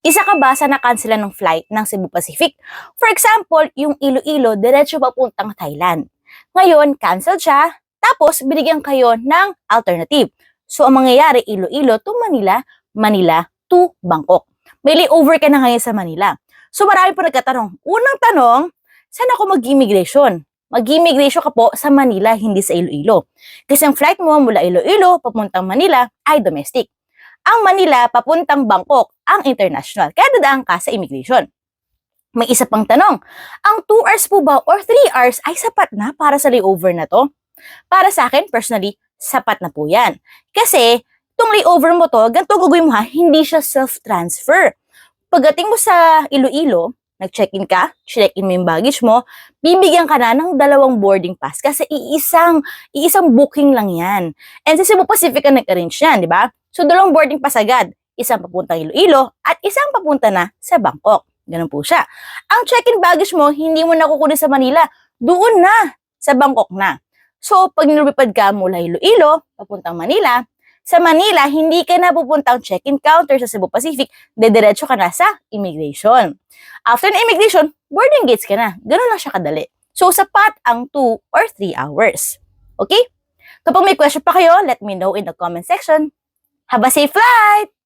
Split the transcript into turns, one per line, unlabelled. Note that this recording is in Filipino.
Isa ka ba sa na-cancel ng flight ng Cebu Pacific? For example, yung Iloilo, diretso papuntang Thailand. Ngayon, cancel siya, tapos binigyan kayo ng alternative. So, ang mangyayari, Iloilo to Manila, Manila to Bangkok. May layover ka na ngayon sa Manila. So, marami po nagkatanong. Unang tanong, saan ako mag-immigration? Mag-immigration ka po sa Manila, hindi sa Iloilo. Kasi ang flight mo mula Iloilo papuntang Manila ay domestic. Ang Manila papuntang Bangkok ang international. Kaya dadaan ka sa immigration. May isa pang tanong. Ang 2 hours po ba or 3 hours ay sapat na para sa layover na to? Para sa akin, personally, sapat na po yan. Kasi, itong layover mo to, ganito gagawin mo ha, hindi siya self-transfer. Pagdating mo sa Iloilo, nag-check-in ka, check-in mo yung baggage mo, bibigyan ka na ng 2 boarding pass kasi iisang booking lang yan. And sa Cebu Pacific ka nag-arrange yan, di ba? So, 2 boarding pass agad. Isang papuntang Iloilo at isang papunta na sa Bangkok. Ganun po siya. Ang check-in baggage mo, hindi mo nakukunin sa Manila. Doon na, sa Bangkok na. So, pag nilupad ka mula Iloilo, papuntang Manila, sa Manila, hindi ka na pupuntang check-in counter sa Cebu Pacific, dediretso ka na sa immigration. After na immigration, boarding gates ka na. Ganun lang siya kadali. So, sapat ang 2 or 3 hours. Okay? Kapag may question pa kayo, let me know in the comment section. Have a safe flight!